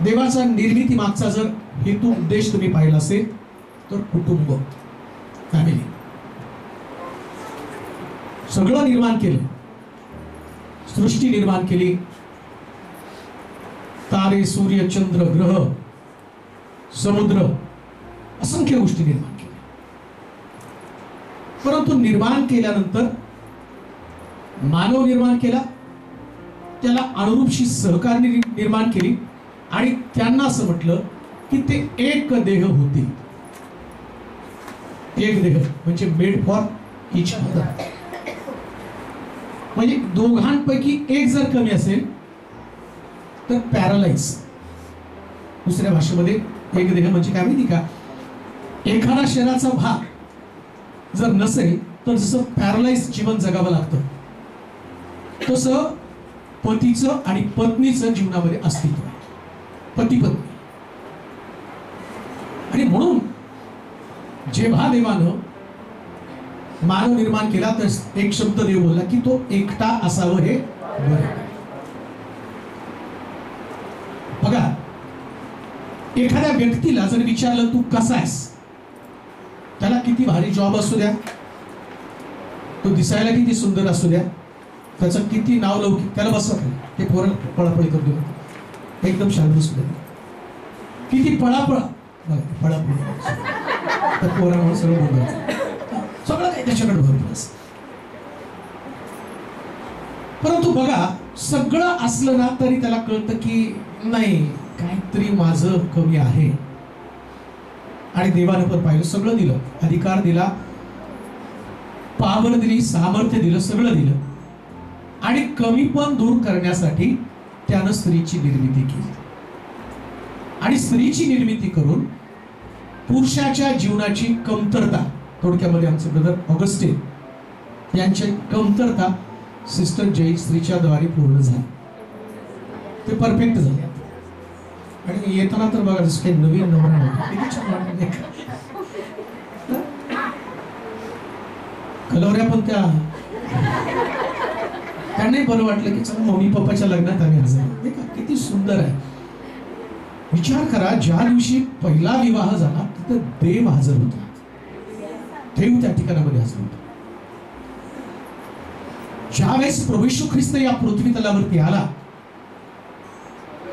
देवाचा निर्मिती मागचा जर हेतू उद्देश तुम्ही पाहिला असेल तर कुटुंब, फॅमिली सगळं निर्माण केलं, सृष्टी निर्माण केली, तारे सूर्य चंद्र ग्रह समुद्र असंख्य गोष्टी निर्माण केल्या। परंतु निर्माण केल्यानंतर मानव निर्माण केला, त्याला अनुरूपशी सहकारी निर्माण केली आणि त्यांना असं म्हटलं की ते एक देह होते। एक देह म्हणजे मेड फॉर इच अदर, म्हणजे दोघांपैकी एक जर कमी असेल तर पॅरालाइज। दुसऱ्या भाषेमध्ये एक देह म्हणजे काय माहिती का, एखादा शरीराचा भाग जर नसेल तर जसं पॅरालाइज जीवन जगावं लागतं तसं पतीचं आणि पत्नीचं जीवनामध्ये अस्तित्व आहे. पती पत्नी. आणि म्हणून जेव्हा देवानं मानव निर्माण केला तर एक शब्द देव बोलला की तो एकटा असावं हे बरं. बघा, एखाद्या व्यक्तीला जर विचारलं तू कसा आहेस, त्याला किती भारी जॉब असू द्या, तो दिसायला किती सुंदर असू द्या, त्याचं किती नाव लौकिक, त्याला बसत नाही. ते पोरं पळापळी करतो, एकदम शांत असू द्या, किती पळापळ पळापळी त्या पोरांवर सगळं बोलत, सगळं काही त्याच्याकडे भरपूर असतं. परंतु बघा, सगळं असलं ना तरी त्याला कळतं की नाही, काहीतरी माझं कमी आहे. आणि देवानं पण पाहिलं, सगळं दिलं, अधिकार दिला, पावर दिली, सामर्थ्य दिलं, सगळं दिलं. आणि कमी पण दूर करण्यासाठी त्यानं स्त्रीची निर्मिती केली. आणि स्त्रीची निर्मिती करून पुरुषाच्या जीवनाची कमतरता, थोडक्यामध्ये आमचे ब्रदर ऑगस्टिन यांची कमतरता सिस्टर जय स्त्रीच्या द्वारे पूर्ण झाली. ते परफेक्ट झाले. आणि येताना तर बघा, जसं काही नवीन नवरा किती छान वाटत, कलवऱ्या पण त्यांनाही बरं वाटलं की चला मम्मी पप्पाच्या लग्नात आम्ही हजर आहोत. किती सुंदर आहे. विचार करा, ज्या दिवशी पहिला विवाह झाला तिथं देव हजर होता, देव त्या ठिकाणामध्ये हजर होता. ज्यावेळेस प्रभू येशू ख्रिस्त या पृथ्वी तलावरती आला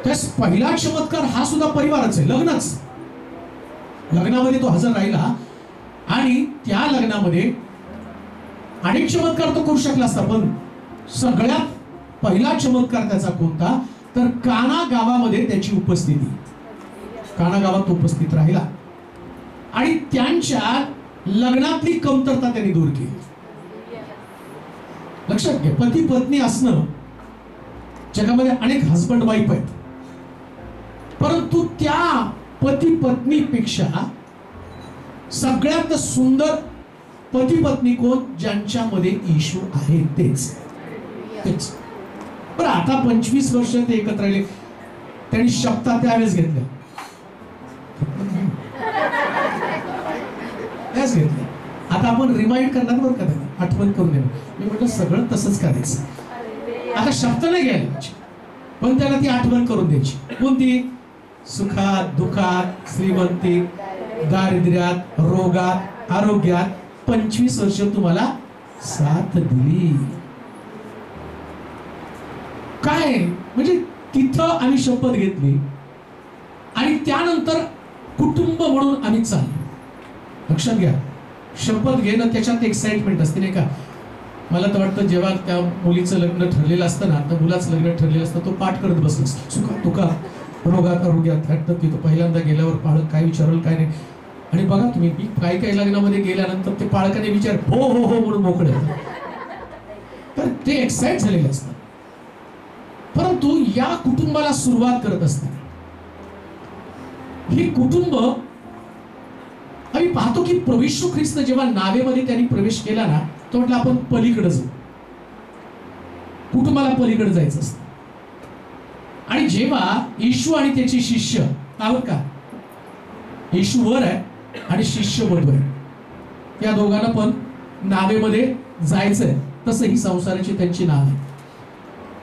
त्यास पहिला चमत्कार हा सुद्धा परिवारच आहे, लग्नच. लग्नामध्ये तो हजर राहिला आणि त्या लग्नामध्ये अनेक चमत्कार तो करू शकला असता, पण सगळ्यात पहिला चमत्कार त्याचा कोणता, तर काना गावामध्ये त्याची उपस्थिती. काना गावात उपस्थित राहिला आणि त्यांच्या लग्नातली कमतरता त्यांनी दूर केली. लक्षात घ्या, पती पत्नी असणं, जगामध्ये अनेक हजबंड वाईफ आहेत, परंतु त्या पती पत्नीपेक्षा सगळ्यात सुंदर पती पत्नी कोण, ज्यांच्यामध्ये येशू आहे तेच. पण आता 25 वर्ष ते एकत्र राहिले, त्यांनी शपथा त्यावेळेस घेतल्या, आता आपण रिमाइंड करणार बरं का, त्यांना आठवण करून देणार. मी म्हटलं सगळं तसंच करायचं, आता शपथ नाही घ्यायला, पण त्याला ती आठवण करून द्यायची. कोणती? सुखात दुःखात, श्रीमंती दारिद्र्यात, रोगात आरोग्यात 25 वर्ष तुम्हाला साथ दिली. काय म्हणजे तिथं आम्ही शपथ घेतली आणि त्यानंतर कुटुंब म्हणून आम्ही चाललो. लक्षात घ्या, शपथ घेणं त्याच्यात एक्साइटमेंट असते नाही का. मला तर वाटतं जेव्हा त्या मुलीचं लग्न ठरलेलं असतं ना, तर मुलाचं लग्न ठरलेलं असतं, तो पाठ करत बसला सुखा तुका रोगात आरोग्यात हटतं की तो पहिल्यांदा गेल्यावर पाळक काय विचारलं काय नाही. आणि बघा तुम्ही, काही काही लग्नामध्ये गेल्यानंतर ते पाळकाने विचार हो हो हो म्हणून मोकळे, तर ते एक्साइट झालेले असतात. परंतु या कुटुंबाला सुरुवात करत असतात, हे कुटुंब आम्ही पाहतो की प्रभू येशू ख्रिस्त जेव्हा नावेमध्ये त्यांनी प्रवेश केला ना, तो म्हटलं आपण पलीकडे जाऊ, कुटुंबाला पलीकडे जायचं असतं. आणि जेव्हा येशू आणि त्याचे शिष्य आहोत का, येशू वर आहे आणि शिष्य वर आहे, या दोघांना पण नावेमध्ये जायचंय, तसं ही संसाराची त्यांची नाव आहे.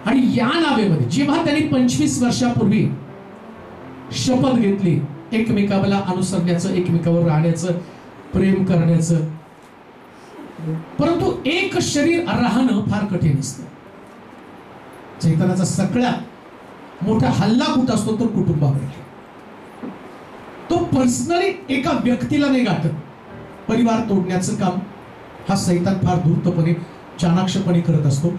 आणि या नावेमध्ये जेव्हा त्यांनी 25 वर्षापूर्वी शपथ घेतली एकमेकाला अनुसरण्याचं, एकमेकावर राहण्याचं, प्रेम करण्याचं, परंतु एक शरीर राहणं फार कठीण असतं. चैतन्याचा सगळ्यात मोठा हल्ला कुठं असतो तर कुटुंबावर. तो पर्सनली एका व्यक्तीला नाही गाठत. परिवार तोडण्याचं काम हा सैतान फार धूर्तपणे चाणाक्षपणे करत असतो.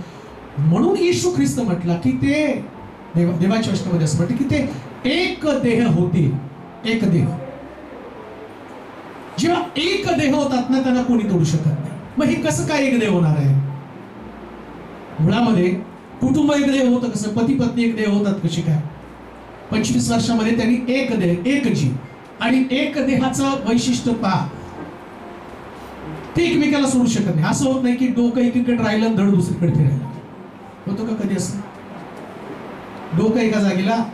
म्हणून येशू ख्रिस्त म्हटला की ते देवाच्या वचनामध्ये असं म्हटलं की ते एक देह होतील. एक देह, जेव्हा एक देह होतात ना, त्यांना कोणी तोडू शकत नाही. मग हे कसं काय एक देह होणार आहे? मुळामध्ये कुटुंब एक देह होतं कसं, पती पत्नी एक देह होतात कशी काय? 25 वर्षामध्ये त्यांनी एक देह, एक जीव. आणि एक देहाचं वैशिष्ट्य पहा, ते एकमेकाला सोडू शकत नाही. असं होत नाही की डोकं एकीकडे राहिलं आणि धड दुसरीकडे फिरायला. होतं का कधी असं? डोकं एका जागेला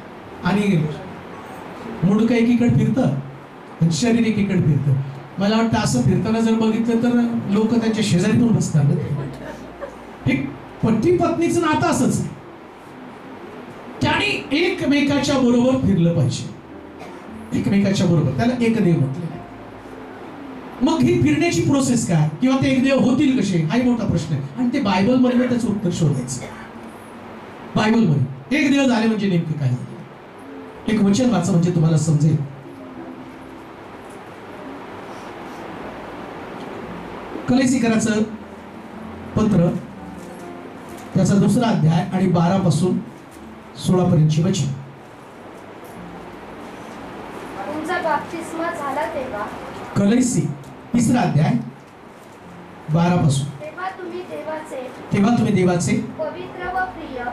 आणि मुंडकं एकीकडे फिरतं आणि शरीर एकीकडे फिरतं. मला वाटतं असं फिरताना जर बघितलं तर लोक त्यांच्या शेजारी पण बसतात. एक पती पत्नीचं नातं असंच, त्याने एकमेकाच्या बरोबर फिरलं पाहिजे, एकमेकाच्या बरोबर. त्याला एकदेव म्हटलेलं. मग ही फिरण्याची प्रोसेस काय किंवा ते एकदेव होतील कसे हाही मोठा प्रश्न आहे. आणि ते बायबल मध्ये त्याचं उत्तर शोधायचं. बायबल मध्ये एकदेव झाले म्हणजे नेमके काय झाले. एक वचन वाचा म्हणजे तुम्हाला समजेल. कलेसिकराचं पत्र त्याचा 2रा अध्याय आणि 12 पासून 16 पर्यंतची वचन. तुमचा बाप्तिस्मा झाला तेव्हा, कलेसी 3रा अध्याय 12 पासून, तेव्हा तुम्ही देवाचे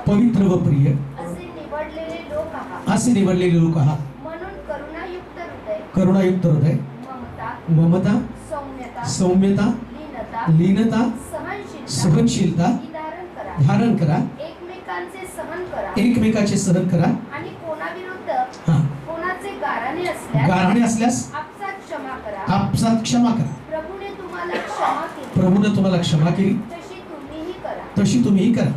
पवित्र व प्रिय असे निवडलेले लोक आहात. म्हणून करुणायुक्त हृदय, ममता, सौम्यता, लीनता, सहनशीलता धारण करा. एकमेकाचे सहन करा. आणि कोणाविरुद्ध कोणाचे गाराणे असल्यास आपसात क्षमा करा. प्रभूने तुम्हाला क्षमा केली तशी तुम्हीही करा.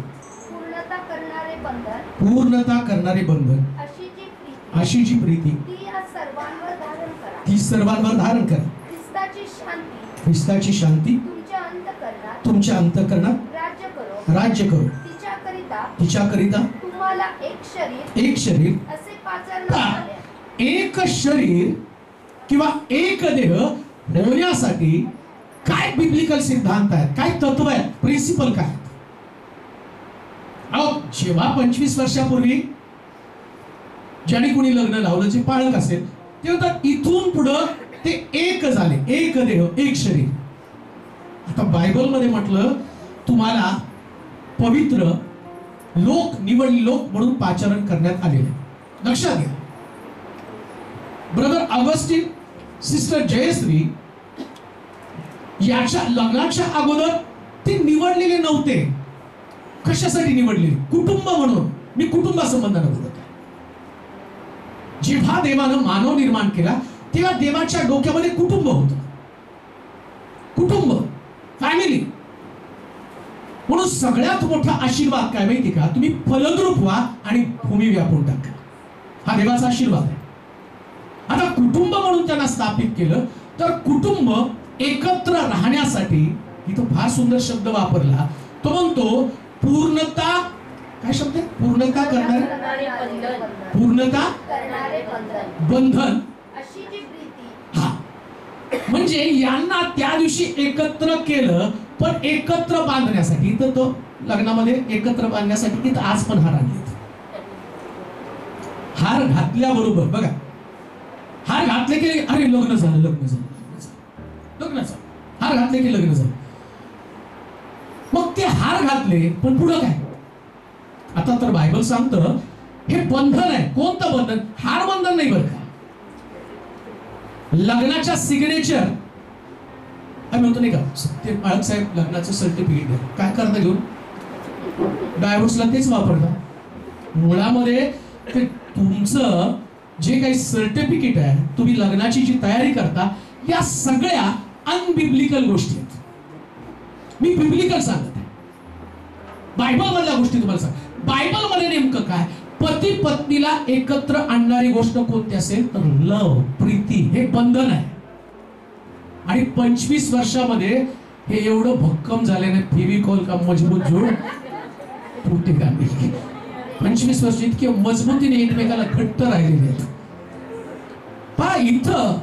पूर्णता करणारे बंधन अशी जी प्रीती ती सर्वांवर धारण करा. ख्रिस्ताची शांती तुमच्या अंतःकरणात राज्य करो. तिच्याकरिता तुम्हाला एक शरीर एक शरीर किंवा एक देह होण्यासाठी काय बिब्लिकल सिद्धांत आहेत, काय तत्व आहेत, प्रिन्सिपल काय आहेत? जेव्हा 25 वर्षापूर्वी ज्याने कोणी लग्न लावलं, जे पाळक असेल, तेव्हा इथून पुढं ते एक झाले, एक देह एक शरीर. आता बायबल मध्ये म्हटलं तुम्हाला पवित्र लोक, निवडले लोक म्हणून पाचारण करण्यात आलेले. लक्षात घ्या. ब्रदर ऑगस्टिन, सिस्टर जयश्री याच्या लग्नाच्या अगोदर ते निवडलेले नव्हते. कशासाठी निवडलेले? कुटुंब म्हणून. मी कुटुंबासंबंधाने बोलत आहे. जेव्हा देवानं मानव निर्माण केला तेव्हा देवाच्या डोक्यामध्ये कुटुंब होतं. कुटुंब, फॅमिली. म्हणून सगळ्यात मोठा आशीर्वाद काय माहिती का? तुम्ही फलद्रूप व्हा आणि भूमी व्यापून टाका. हा देवाचा आशीर्वाद आहे. आता कुटुंब म्हणून त्यांना स्थापित केलं तर कुटुंब एकत्र राहण्यासाठी इथं फार सुंदर शब्द वापरला. तो म्हणतो पूर्णता, काय शब्द आहे? पूर्णता करणारे बंधन. हा म्हणजे यांना त्या दिवशी एकत्र केलं, पण एकत्र बांधण्यासाठी. तर तो लग्नामध्ये एकत्र बांधण्यासाठी इथं आज पण हार आणले. हार घातल्याबरोबर बघा, हार घातले की अरे लग्न झालं, हार घातले की लग्न झालं. मग ते हार घातले, पण पुढं काय? आता तर बायबल सांगतं हे बंधन आहे. कोणतं बंधन? हार बंधन नाही बरं का. लग्नाच्या सिग्नेचर आम्ही म्हणतो नाही का, ते पाळक साहेब लग्नाचं सर्टिफिकेट द्या. काय करता घेऊन? डायव्होर्सला तेच वापरता. मुळामध्ये ते तुमचं जे काही सर्टिफिकेट आहे, तुम्ही लग्नाची जी तयारी करता, या सगळ्या अनबिब्लिकल गोष्टी आहेत. मी बिब्लिकल सांगत आहे. बायबल मधल्या गोष्टी तुम्हाला सांग. बायबल मध्ये नेमकं काय? पती पत्नीला एकत्र आणणारी गोष्ट कोणती असेल तर लव, प्रीती. हे बंधन आहे. आणि 25 वर्षामध्ये हे एवढं भक्कम झाल्याने फेविकॉल का मजबूत जोड तुटते का? 25 वर्ष इतके मजबूतीने एकमेकाला घट्ट राहिलेले आहेत. पहा इथं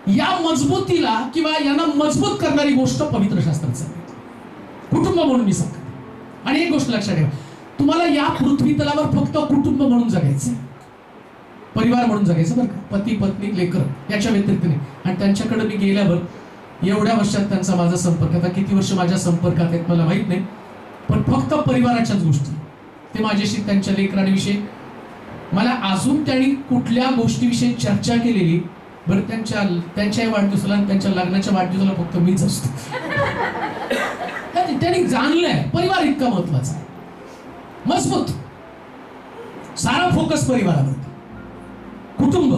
या मजबूतीला किंवा यांना मजबूत करणारी गोष्ट पवित्र शास्त्रात सांगितली. कुटुंब म्हणून मी सांगतो. आणि एक गोष्ट लक्षात ठेवा, तुम्हाला या पृथ्वी तलावर फक्त कुटुंब म्हणून जगायचं, परिवार म्हणून जगायचं बरं का. पती पत्नी लेकर याच्या व्यतिरिक्त नाही. आणि त्यांच्याकडे मी गेल्यावर एवढ्या वर्षात त्यांचा माझा संपर्क, आता किती वर्ष माझ्या संपर्कात आहेत मला माहित नाही, पण फक्त परिवाराच्याच गोष्टी. ते माझ्याशी त्यांच्या लेकरांविषयी मला अजून त्यांनी कुठल्या गोष्टीविषयी चर्चा केलेली बरं, त्यांच्याही वाढदिवसाला आणि त्यांच्या लग्नाच्या वाढदिवसाला फक्त मीच असतो. त्यांनी जाणलंय परिवार इतका महत्वाचा आहे, मजबूत. सारा फोकस परिवारावरती, कुटुंब.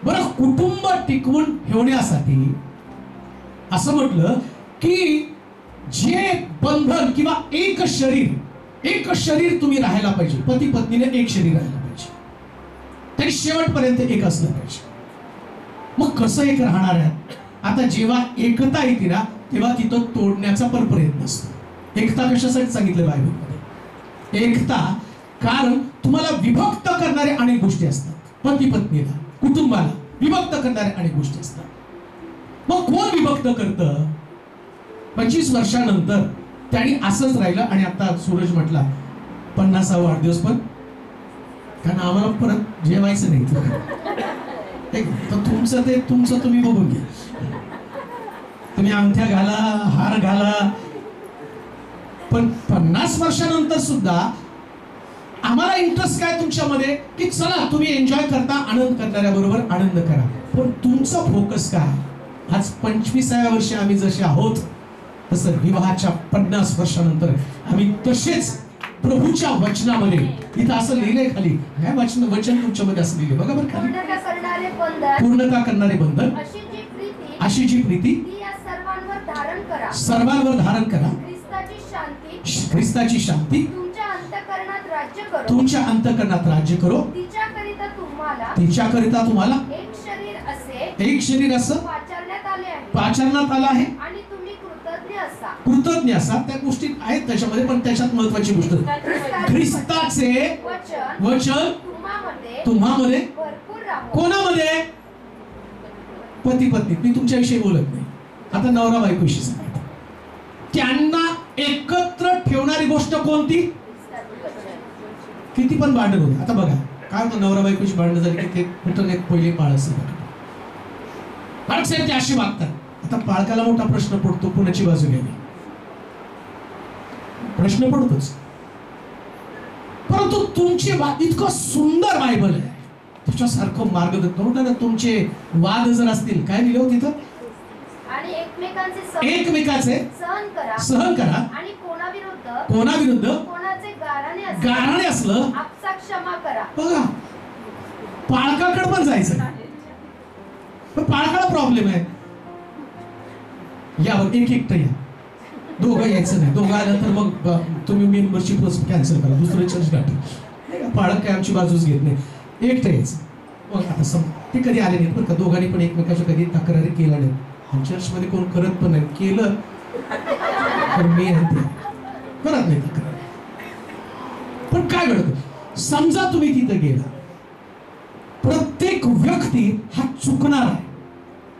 बरं, कुटुंब टिकवून ठेवण्यासाठी असं म्हटलं की जे बंधन किंवा एक शरीर तुम्ही राहायला पाहिजे. पती पत्नीने एक शरीर राहायला पाहिजे, तरी शेवटपर्यंत एक असलं पाहिजे. मग कसं एक राहणार आहे? आता जेव्हा एकता येते ना, तेव्हा तिथं तोडण्याचा पण प्रयत्न असतो. एकता कशासाठी सांगितलं बायबलमध्ये? एकता कारण तुम्हाला विभक्त करणारे अनेक गोष्टी असतात. पती पत्नीला, कुटुंबाला विभक्त करणारे अनेक गोष्टी असतात. मग कोण विभक्त करतं? 25 वर्षानंतर त्यांनी असंच राहिलं. आणि आता सूरज म्हटला 50वा वाढदिवस, पण कारण आम्हाला परत जेवायचं नाही. तर तुमचं तुम्ही बघून घ्या. तुम्ही अंगठ्या घाला, हार घाला, पण 50 वर्षानंतर सुद्धा आम्हाला इंटरेस्ट काय तुमच्यामध्ये की चला तुम्ही एन्जॉय करता, आनंद करणाऱ्या बरोबर आनंद करा. पण तुमचा फोकस काय? आज 25व्या वर्षी आम्ही जसे आहोत तसं विवाहाच्या 50 वर्षानंतर आम्ही तसेच प्रभूच्या वचनामध्ये, इथं असं लिहिलंय खाली, काय वचन तुमच्यामध्ये असं लिहिलंय बघा बरं खाली, पूर्णता करणारे बंधन, अशी जी प्रीती सर्वांवर धारण करा. ख्रिस्ताची शांती तुमच्या अंतःकरणात राज्य करो. तिच्याकरिता तुम्हाला एक शरीर असं पाचारण्यात आलं आहे. कृतज्ञ असा. त्या गोष्टी आहेत त्याच्यामध्ये, पण त्याच्यात महत्वाची गोष्ट ख्रिस्ताचे वचन तुम्हामध्ये. कोणामध्ये? पती पत्नी. मी तुमच्याविषयी बोलत नाही, आता नवरा बायकोशी सांगतो. त्यांना एकत्र ठेवणारी गोष्ट कोणती? किती पण भांडण होते. आता बघा काय होतं, नवरा बायकोची भांडण झाली की ते कुठं एक पहिली पाळ असते. पालक साहेब ते अशी वागतात. आता पालकाला मोठा प्रश्न पडतो, कुणाची बाजू घ्यावी? प्रश्न पडतोच. परंतु तुमची इतकं सुंदर बायबल आहे, त्याच्यासारखं मार्गदर्शन. तुमचे वाद जर असतील, काय लिहिलं हो तिथं? आणि एकमेकाचे सहन करा. आणि कोणाविरुद्ध कोणाचे गाराणे असलं क्षमा करा. बघा, पालकाकडे पण जायचं. पण पालकाला प्रॉब्लेम आहे, यावर एकटं या, दोघं यायचं नाही. दोघं आलं तर मग तुम्ही मेंबरशिप कॅन्सल करा, दुसरं चर्च गाठा. पालक काय आमची बाजूच घेत नाही, एकटं यायचं. मग आता ते कधी आले नाहीत बरं का, दोघांनी पण एकमेकाच्या कधी तक्रारी केल्या नाहीत. चर्चमध्ये कोण करत पण नाही, केलं तर मी करत नाही तक्रार. पण काय घडतं, समजा तुम्ही तिथं गेला, प्रत्येक व्यक्ती हा चुकणार आहे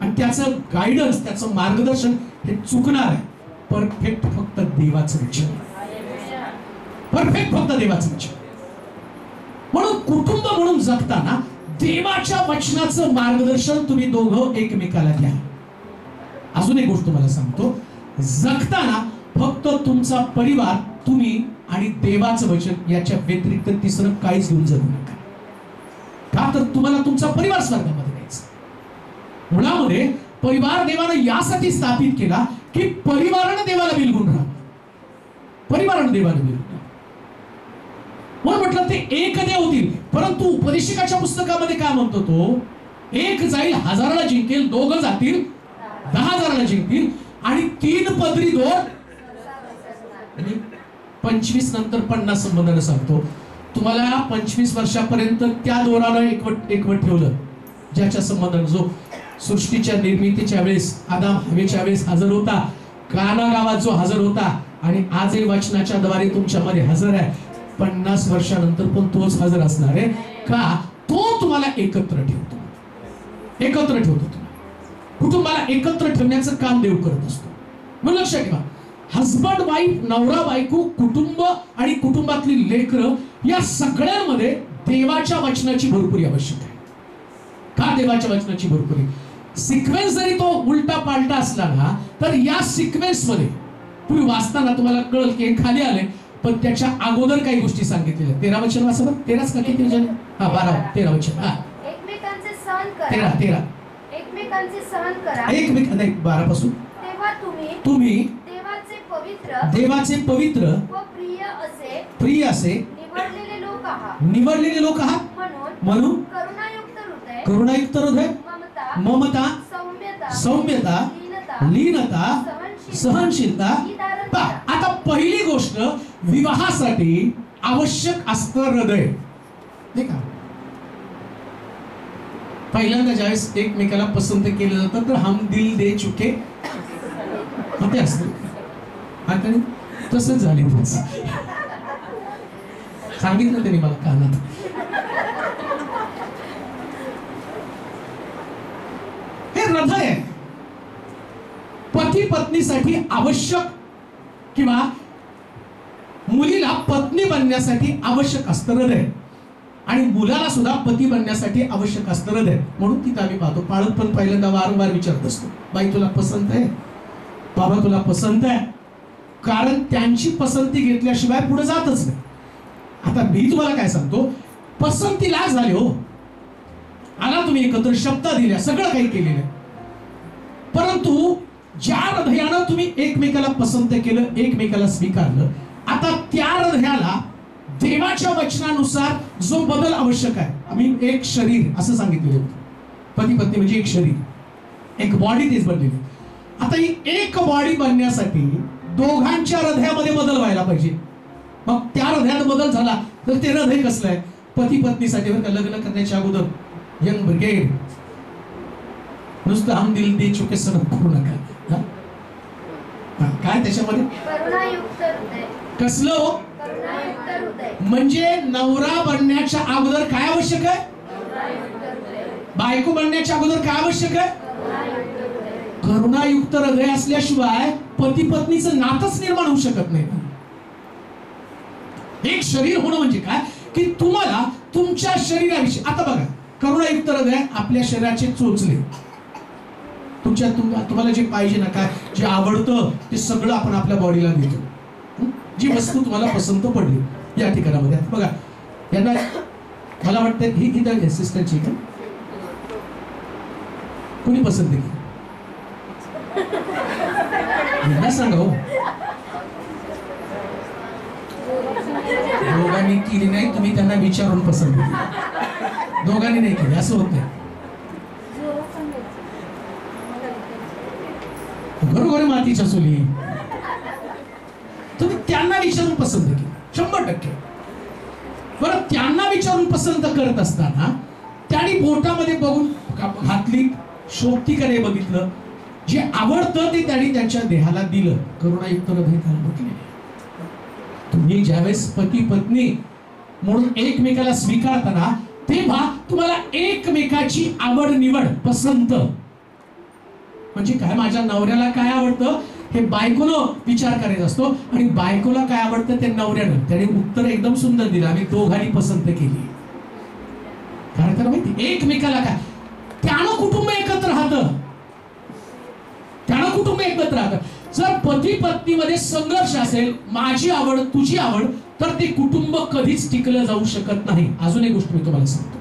आणि त्याचं गायडन्स, त्याचं मार्गदर्शन हे चुकणार आहे. परफेक्ट फक्त देवाचं वचन, परफेक्ट फक्त देवाचं वचन. म्हणून कुटुंब म्हणून जगताना देवाच्या वचनाचं मार्गदर्शन तुम्ही दोघं एकमेकाला द्या. अजून एक गोष्ट तुम्हाला सांगतो, जगताना फक्त तुमचा परिवार, तुम्ही आणि देवाचं वचन याच्या व्यतिरिक्त तिसरं काहीच घेऊन जगू नका. का तर तुम्हाला तुमचा परिवार स्वर्गामध्ये द्यायचा. मुळामध्ये परिवार देवानं यासाठी स्थापित केला की परिवारानं देवाला बिलगुन राहा, परिवारानं देवाला बिलगुन राहा. म्हणून म्हटलं ते एक देव होतील. परंतु उपदेशकाच्या पुस्तकामध्ये काय म्हणतो तो, एक जाईल 1000ला जिंकेल, दोघं जातील 10,000ला जिंकतील, आणि 3 पदरी दोर. 25 नंतर 50 संबंधाने सांगतो तुम्हाला. 25 वर्षापर्यंत त्या दोरानं एकवट ठेवलं, ज्याच्या संबंधाने जो सृष्टीच्या निर्मितीच्या वेळेस आदाम हवेच्या वेळेस हजर होता, काना गावात जो हजर होता, आणि आजही वचनाच्या द्वारे तुमच्यामध्ये हजर आहे. 50 वर्षानंतर पण तोच हजर असणार आहे. का? तो तुम्हाला एकत्र ठेवतो, एकत्र ठेवतो. कुटुंबाला एकत्र ठेवण्याचं काम देव करत असतो. म्हणून लक्षात ठेवा, हजबंड वाईफ, नवरा बायको, कुटुंब आणि कुटुंबातली लेकरं, या सगळ्यांमध्ये देवाच्या वचनाची भरपुरी आवश्यक आहे. का देवाच्या वचनाची भरपुरी? सिक्वेन्स जरी तो उलटा पालटा असला ना, तर या सिक्वेन्स मध्ये तुम्ही वाचताना तुम्हाला कळल की खाली आले, पण त्याच्या अगोदर काही गोष्टी सांगितलेल्या. 13 वचन वाचा बरं. 13च का किती वचन? 12 13 वचन. एकमेकांचे सहन करा. 13 एकमेकांचे सहन करा. एकमेक नाही 12 पासून. तेव्हा तुम्ही देवाचे पवित्र व प्रिय असे निवडलेले लोक आहात. म्हणून करुणायुक्त हृदय, ममता, सौम्यता, लीनता, सहनशीलता. आता पहिली गोष्ट विवाहासाठी आवश्यक असतं हृदय. नाही का? पहिल्यांदा ज्यावेळेस एकमेकाला पसंत केलं जातं तर हम दिल दे चुके ते असत. आता तसंच झाले. सांगितलं त्यांनी मला कानात. हे हृदय आहे. पती पत्नीसाठी आवश्यक किंवा मुलीला पत्नी बनण्यासाठी आवश्यक असतं हृदय आणि मुलाला सुद्धा पती बनण्यासाठी आवश्यक असतं हृदय. म्हणून तिथं आम्ही पाहतो पाळत पण पहिल्यांदा वारंवार विचारत असतो, बाई तुला पसंत आहे, बाबा तुला पसंत आहे, कारण त्यांची पसंती घेतल्याशिवाय पुढे जातच नाही. आता मी तुम्हाला काय सांगतो, पसंतीला झाले हो, आला तुम्ही एकत्र, शब्द दिल्या, सगळं काही केलेलं, परंतु ज्या हृदयानं तुम्ही एकमेकाला पसंत केलं, एकमेकाला स्वीकारलं, आता त्या हृदयाला देवाच्या वचनानुसार जो बदल आवश्यक आहे. आम्ही एक शरीर असं सांगितलेलं होतं. पती पत्नी म्हणजे एक शरीर, एक बॉडी तेच बनलेली. आता ही एक बॉडी बनण्यासाठी दोघांच्या हृदयामध्ये बदल व्हायला पाहिजे. मग त्या हृदयात बदल झाला तर ते हृदय कसलं आहे? पती पत्नीसाठी बरं का, लग्न करण्याच्या अगोदर यंग ब्रिगेड, नुसतं हम दिल दे चुके सनम करू नका. काय त्याच्यामध्ये कसलं हो? म्हणजे नवरा बनण्याच्या अगोदर काय आवश्यक आहे? बायको बनण्याच्या अगोदर काय आवश्यक आहे? करुणायुक्त हृदय असल्याशिवाय पती पत्नीचं नातच निर्माण होऊ शकत नाही. एक शरीर होणं म्हणजे काय की तुम्हाला तुमच्या शरीराविषयी, आता बघा, करुणायुक्त हृदय आपल्या शरीराचे चोचले, तुम्हाला जे पाहिजे ना, काय जे आवडतं ते सगळं आपण आपल्या बॉडीला देतो. जी वस्तू तुम्हाला पसंत पडली या ठिकाणामध्ये. बघा, यांना मला वाटतं ही असिस्टंटची का कोणी पसंत केली? सांगा हो. दोघांनी केली नाही, तुम्ही त्यांना विचारून पसंत केली. दोघांनी नाही केली असं होत नाही. घरोघरी मातीच्या चुली, तुम्ही त्यांना विचारून पसंत केली 100%. बरं, त्यांना विचारून पसंत करत असताना त्यांनी बोटामध्ये बघून घातली, शोभती का नाही बघितलं, जे आवडतं ते त्यांनी त्यांच्या देहाला दिलं. करुणायुक्त हृदय म्हटले. तुम्ही ज्यावेळेस पती पत्नी म्हणून एकमेकाला स्वीकारताना तेव्हा तुम्हाला एकमेकाची आवड निवड, पसंत म्हणजे काय, माझ्या नवऱ्याला काय आवडतं हे बायकोनं विचार करायचा असतो आणि बायकोला काय आवडतं ते नवऱ्यानं. त्याने उत्तर एकदम सुंदर दिलं, आम्ही दोघांनी पसंत केली. कारण त्याला माहिती एकमेकाला काय, त्यानं कुटुंब एकत्र राहतं, त्यानं कुटुंब एकत्र राहतं. जर पती पत्नीमध्ये संघर्ष असेल, माझी आवड तुझी आवड, तर ते कुटुंब कधीच टिकलं जाऊ शकत नाही. अजून एक गोष्ट मी तुम्हाला सांगतो,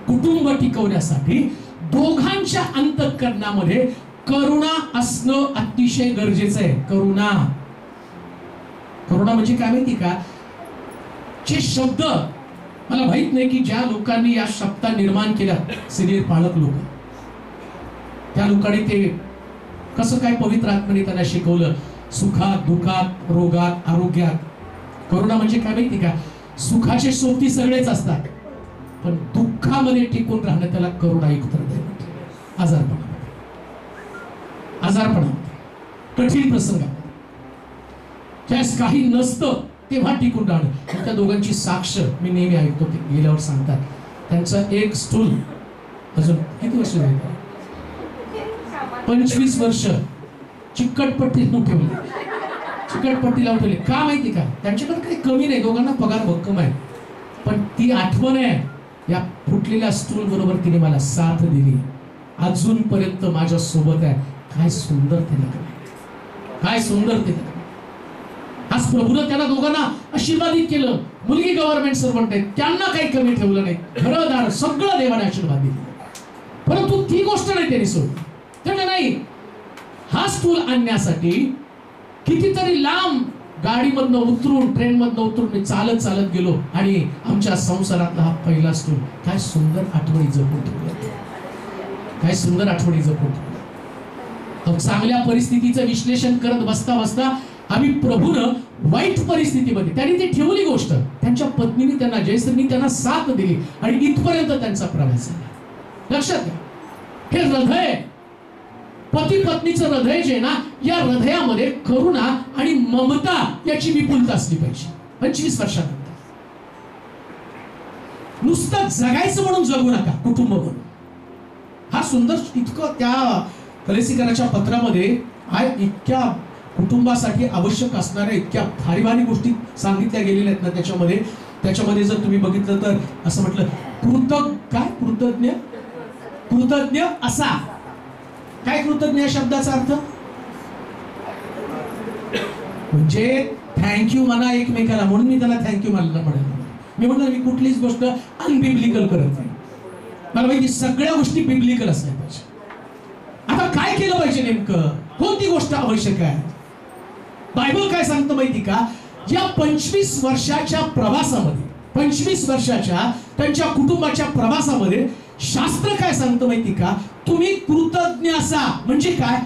कुटुंब टिकवण्यासाठी दोघांच्या अंतःकरणामध्ये करुणा असणं अतिशय गरजेचं आहे. करुणा, करुणा म्हणजे काय माहिती का, जे शब्द मला माहित नाही की ज्या लोकांनी या शब्द निर्माण केल्या, सिरियल पालक लोक, त्या लोकांनी ते कसं काय पवित्र आत्म्याने त्यांना शिकवलं, सुखात दुःखात रोगात आरोग्यात. करुणा म्हणजे काय माहिती का, सुखाचे सोबती सगळेच असतात, पण दुःखामध्ये टिकून राहणं त्याला करुणायुक्त हृदय म्हणतात. आजारपणा, कठीण प्रसंग, ज्यास काही नसतं तेव्हा टिकून राहणं. त्या दोघांची साक्ष मी नेहमी ऐकतो, ते गेल्यावर सांगतात. त्यांचं एक स्टूल अजून किती वर्ष झाली, 25 वर्ष चिकटपट्टी लावून ठेवली, चिकटपट्टी लावून ठेवली. का माहिती का, त्यांच्याकडे काही कमी नाही, दोघांना पगार भक्कम आहे, पण ती आठवण आहे या फुटलेल्या स्टूल बरोबर तिने मला साथ दिली, अजूनपर्यंत माझ्या सोबत आहे. काय सुंदर ते लग्न, काय सुंदर ते लग्न. आज प्रभूनं त्यांना दोघांना आशीर्वादित केलं. मुलगी गव्हर्नमेंट सर्वंट आहे, त्यांना काही कमी ठेवलं नाही, घरदार सगळं देवाने आशीर्वाद दिले. परंतु ती गोष्ट नाही त्यांनी सोडली. त्यामुळे नाही, हा स्टूल आणण्यासाठी कितीतरी लांब गाडीमधनं उतरून, ट्रेनमधनं उतरून मी चालत चालत गेलो आणि आमच्या संसारातला हा पहिला स्टूल. काय सुंदर आठवणी जपून ठेवल्या, काय सुंदर आठवणी जपून ठेवल्या. चांगल्या परिस्थितीचं विश्लेषण करत बसता बसता आम्ही प्रभूनं वाईट परिस्थितीमध्ये त्यांनी ती ठेवली गोष्ट, त्यांच्या पत्नीने त्यांना, जयश्रीने त्यांना साथ दिली आणि इथपर्यंत त्यांचा प्रवास झाला. लक्षात घ्या, हे हृदय, पती पत्नीचं हृदय जे ना, या हृदयामध्ये करुणा आणि ममता याची विपुलता असली पाहिजे. 25 वर्षानंतर नुसतं जगायचं म्हणून जगू नका, कुटुंब म्हणून. हा सुंदर इतकं त्या कलेसीकराच्या पत्रामध्ये इतक्या कुटुंबासाठी आवश्यक असणाऱ्या इतक्या भारी भारी गोष्टी सांगितल्या गेलेल्या आहेत ना. त्याच्यामध्ये जर तुम्ही बघितलं तर असं म्हटलं, कृतज्ञ असा. काय कृतज्ञ या शब्दाचा अर्थ? म्हणजे थँक्यू म्हणा एकमेकाला, म्हणून मी त्याला थँक्यू म्हणेल. मी म्हणलं मी कुठलीच गोष्ट अनबिब्लिकल करत नाही. मला माहिती सगळ्या गोष्टी बिब्लिकल असल्या पाहिजे. आता काय केलं पाहिजे नेमकं, कोणती गोष्ट आवश्यक आहे? बायबल काय सांगतं माहिती का? या 25 वर्षाच्या प्रवासामध्ये, 25 वर्षाच्या त्यांच्या कुटुंबाच्या प्रवासामध्ये शास्त्र काय सांगतं माहिती का? तुम्ही कृतज्ञ असा. म्हणजे काय?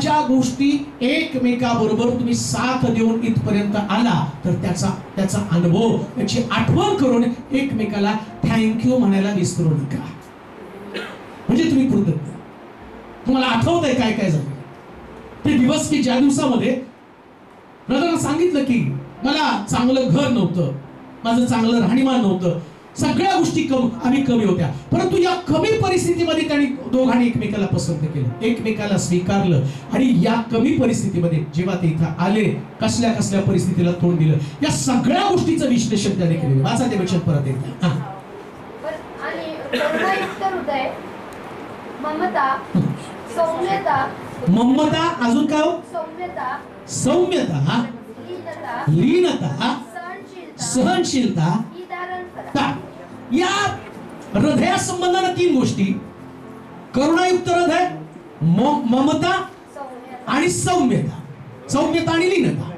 ज्या गोष्टी एकमेकाबरोबर तुम्ही साथ देऊन इथपर्यंत आला, तर त्याचा अनुभव, त्याची आठवण करून एकमेकाला थँक्यू म्हणायला विसरू नका. म्हणजे तुम्ही कृतज्ञ. तुम्हाला आठवत आहे काय काय झालं ते दिवस की ज्या दिवसामध्ये ब्रदरला सांगितलं की मला चांगलं घर नव्हतं, माझं चांगलं राहणीमान नव्हतं, सगळ्या गोष्टी आम्ही कमी होत्या, परंतु या कमी परिस्थितीमध्ये त्यांनी दोघांनी एकमेकाला पसंत केलं, एकमेकाला स्वीकारलं. आणि या कमी परिस्थितीमध्ये जेव्हा ते इथं आले, कसल्या कसल्या परिस्थितीला तोंड दिलं, या सगळ्या गोष्टीचं विश्लेषण त्याने केलं. वाचा ते वचन परत एकदा. आणि करुणायुक्त हृदय, ममता, सौम्यता, अजून काय? सौम्यता, लीनता, सहनशीलता. या हृदया संबंधाने 3 गोष्टी: करुणायुक्त हृदय, ममता आणि सौम्यता आणि लीनता.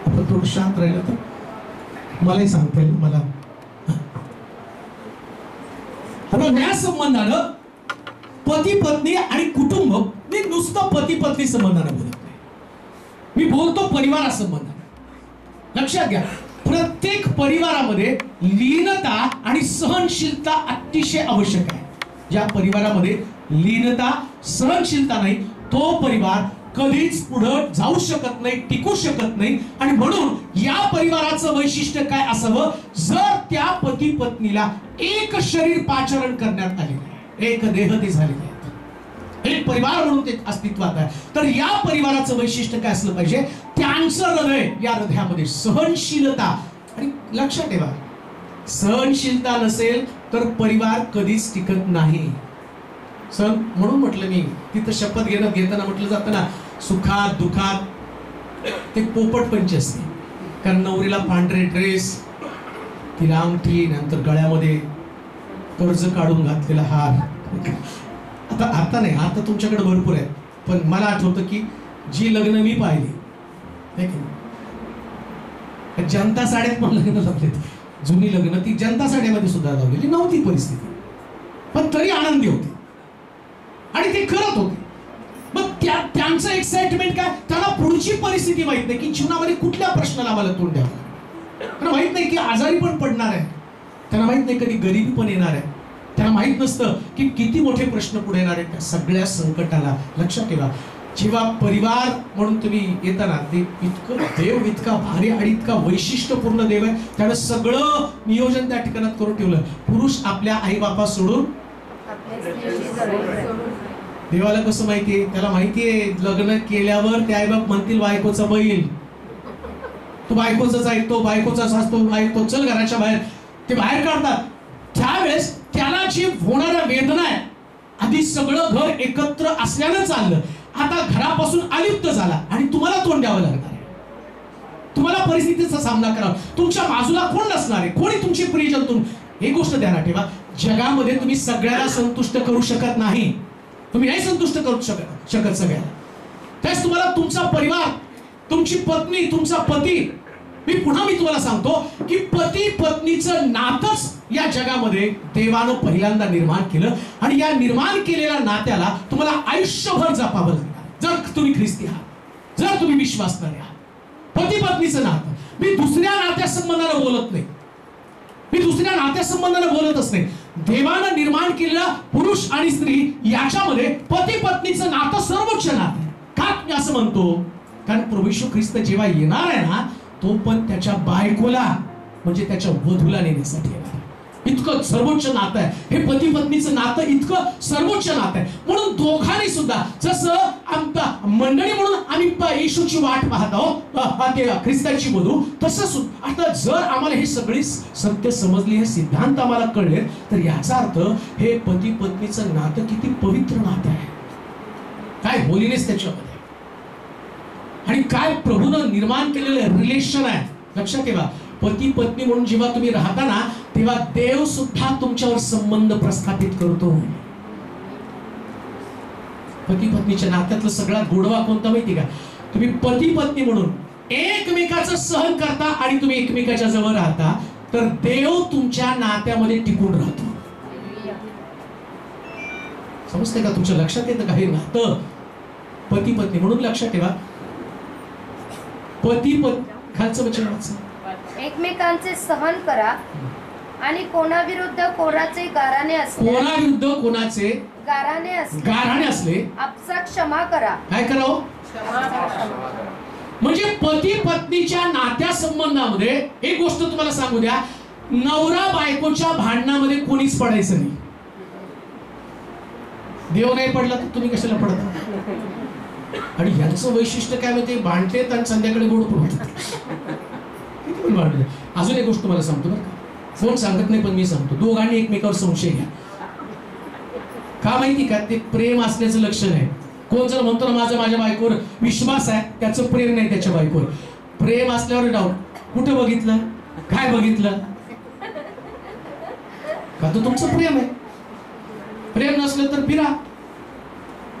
आपण थोडं शांत राहिलं तर मलाही सांगता येईल. मला हृदया संबंधानं पती पत्नी आणि कुटुंब, मी नुसतं पती पत्नी संबंधाने बोलत नाही, मी बोलतो परिवारा संबंधाने. लक्षात घ्या, प्रत्येक परिवारामध्ये लीनता आणि सहनशीलता अतिशय आवश्यक आहे. ज्या परिवारामध्ये लीनता, सहनशीलता नाही, तो परिवार कधीच पुढे जाऊ शकत नाही, टिकू शकत नाही. आणि म्हणून या परिवाराचं वैशिष्ट्य काय असावं? जर त्या पती पत्नीला एक शरीर पाचरण करण्यात आले, एक देह ते झाले, एक परिवार म्हणून ते अस्तित्वात आहे, तर या परिवाराचं वैशिष्ट्य काय असलं पाहिजे? त्यांचं हृदय, या हृदयामध्ये सहनशीलता. आणि लक्षात ठेवा, सहनशीलता नसेल तर परिवार कधीच टिकत नाही. म्हणून म्हटलं मी तिथं शपथ घेताना म्हटलं जातं ना, सुखात दुखात ते पोपट पंच असते. कारण नवरीला पांढरे ड्रेस, तिला अंगठी, नंतर गळ्यामध्ये कर्ज काढून घातलेला हार. आता नाही, आता तुमच्याकडे भरपूर आहे, पण मला आठवतं की जी लग्न मी पाहिली, जनता साड्यात पण लग्न लावले, जुनी लग्न ती जनता साड्यामध्ये सुद्धा लावलेली नव्हती परिस्थिती, पण तरी आनंदी होते आणि ते करत होते. मग त्यांचं एक्साइटमेंट काय? त्यांना पुढची परिस्थिती माहित नाही की जीवनामध्ये कुठल्या प्रश्नाला आम्हाला तोंड द्यावं. त्यांना माहित नाही की आजारी पण पडणार आहे, त्यांना माहित नाही कधी गरिबी पण येणार आहे, त्यांना माहित नसतं की किती मोठे प्रश्न पुढे येणार आहेत. त्या सगळ्या संकटाला लक्षात ठेवा, जेव्हा परिवार म्हणून तुम्ही येताना, ते इतकं देव इतका भारी आणि इतका वैशिष्ट्यपूर्ण देव आहे, त्यानं सगळं नियोजन त्या ठिकाणात करून ठेवलं. पुरुष आपल्या आई बापा सोडून, देवाला कसं माहितीये? त्याला माहितीये लग्न केल्यावर ते आई बाप म्हणतील बायकोचा बैल, तो बायकोचाच आहे, तो बायकोचाच असतो, बायको चल घराच्या बाहेर, ते बाहेर काढतात. त्यावेळेस त्याला जी होणाऱ्या वेदना आहे, आधी सगळं घर एकत्र असल्यानं चाललं, आता घरापासून अलिप्त झाला आणि तुम्हाला तोंड द्यावं लागणार आहे, तुम्हाला परिस्थितीचा सामना करावा, तुमच्या बाजूला कोण नसणार आहे, कोणी तुमची प्रियजन. एक गोष्ट ध्यानात ठेवा, जगामध्ये तुम्ही सगळ्याला संतुष्ट करू शकत नाही. तुम्ही नाही संतुष्ट करू शकत सगळ्याला. त्यास तुम्हाला तुमचा परिवार, तुमची पत्नी, तुमचा पती, मी तुम्हाला सांगतो की पती पत्नीचं नातंच या जगामध्ये देवानं पहिल्यांदा निर्माण केलं आणि या निर्माण केलेल्या नात्याला तुम्हाला आयुष्यभर जपावं लागणार जर तुम्ही ख्रिस्ती आहात, जर तुम्ही विश्वासणारे आहात. पती पत्नीचं नातं. मी दुसऱ्या नात्यासंबंधानं बोलत नाही, मी दुसऱ्या नात्यासंबंधानं बोलतच नाही. देवानं निर्माण केलेला पुरुष आणि स्त्री याच्यामध्ये पती पत्नीचं नातं सर्वोच्च नातं आहे. का मी असं म्हणतो? कारण प्रभू येशू ख्रिस्त जेव्हा येणार आहे ना, तो पण त्याच्या बायकोला म्हणजे त्याच्या वधूला नेण्यासाठी येणार. इतकं सर्वोच्च नातं आहे हे पती पत्नीचं नातं, इतकं सर्वोच्च नातं आहे. म्हणून दोघांनी सुद्धा, जसं आमचा मंडळी म्हणून आम्ही येशूची वाट पाहत आहोत, ते ख्रिस्ताची वधू, तसं सुद्धा आता जर आम्हाला हे सगळी सत्य समजली, हे सिद्धांत आम्हाला कळले, तर याचा अर्थ हे पती पत्नीचं नातं किती पवित्र नातं आहे, काय होलीनेस त्याच्यामध्ये, आणि काय प्रभूनं निर्माण केलेलं रिलेशन आहे. लक्षात ठेवा, पती पत्नी म्हणून जेव्हा तुम्ही राहता ना, तेव्हा देव सुद्धा तुमच्यावर संबंध प्रस्थापित करतो. पती पत्नीच्या नात्यातलं सगळ्यात गोडवा कोणता माहिती का? तुम्ही पती पत्नी म्हणून एकमेकाचं सहन करता आणि तुम्ही एकमेकाच्या जवळ राहता, तर देव तुमच्या नात्यामध्ये टिकून राहतो. समजते का? तुमच्या लक्षात येतं का हे नातं पती पत्नी म्हणून? लक्षात ठेवा, पती पत्नी खालचं वचन वाचा. एकमेकांचे सहन करा आणि कोणाविरुद्ध कोणाचे गाराने असले, कोणाविरुद्ध कोणाचे गाराणे असले आपसा क्षमा करा. काय करावं? म्हणजे पती पत्नीच्या नात्या संबंधामध्ये एक गोष्ट तुम्हाला सांगू द्या, नवरा बायकोच्या भांडणामध्ये कोणीच पडायचं नाही. देव नाही पडला तर तुम्ही कशाला पडता? आणि यांचं वैशिष्ट्य काय माहिती, भांडतेत आणि संध्याकाळी गोड पडतात. अजून एक गोष्ट तुम्हाला सांगतो बरं का, कोण सांगत नाही पण मी सांगतो, दोघांनी एकमेकावर संशय घ्या. का माहिती का? ते प्रेम असल्याचं लक्षण आहे. कोण जर म्हणतो ना माझ्या बायकोवर विश्वास आहे, त्याचं प्रेम नाही त्याच्या बायकोवर. प्रेम असल्यावर डाऊट. कुठे बघितलं? काय बघितलं? का तर तुमचं प्रेम आहे. प्रेम नसलं तर फिरा,